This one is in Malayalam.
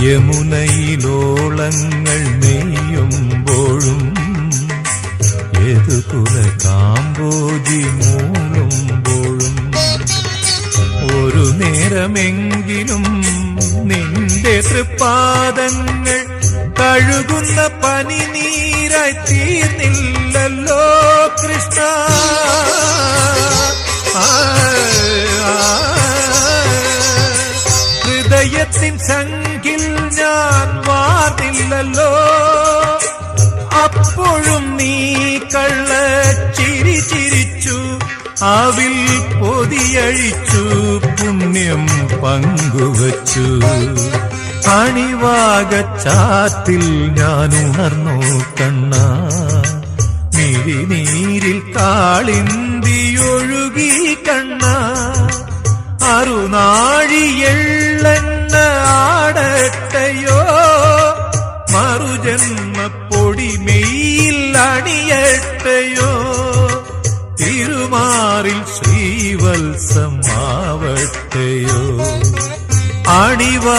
യമുനയിലോളങ്ങൾ നെയ്യുമ്പോഴും യദുകുല കാമ്പോജി മൂളുമ്പോഴും ഒരു നേരമെങ്കിലും നിന്റെ തൃപ്പാദങ്ങൾ കഴുകുന്ന പനിനീരായി തീർന്നില്ലല്ലോ കൃഷ്ണ. ഹൃദയത്തിൻ സംഖിൽ ഞാൻ വാർന്നില്ലല്ലോ, അപ്പോഴും നീ കള്ളച്ചിരി ചിരിച്ചു, അവിൽ പൊതിയഴിച്ചു, പുണ്യം പങ്കുവച്ചു. അണിവാകച്ചാത്തിൽ ഞാൻ ഉണർന്നു കണ്ണ, മിഴിനീരിൽ കാളിന്തിയൊഴുകി കണ്ണ. അറുനാഴിയെള്ളെണ്ണ ആടട്ടയോ, മറുജന്മപ്പൊടി മെയ്യിൽ അണിയട്ടയോ, തിരുമാറിൽ ശ്രീവത്സമാവട്ടയോ. അണിവാ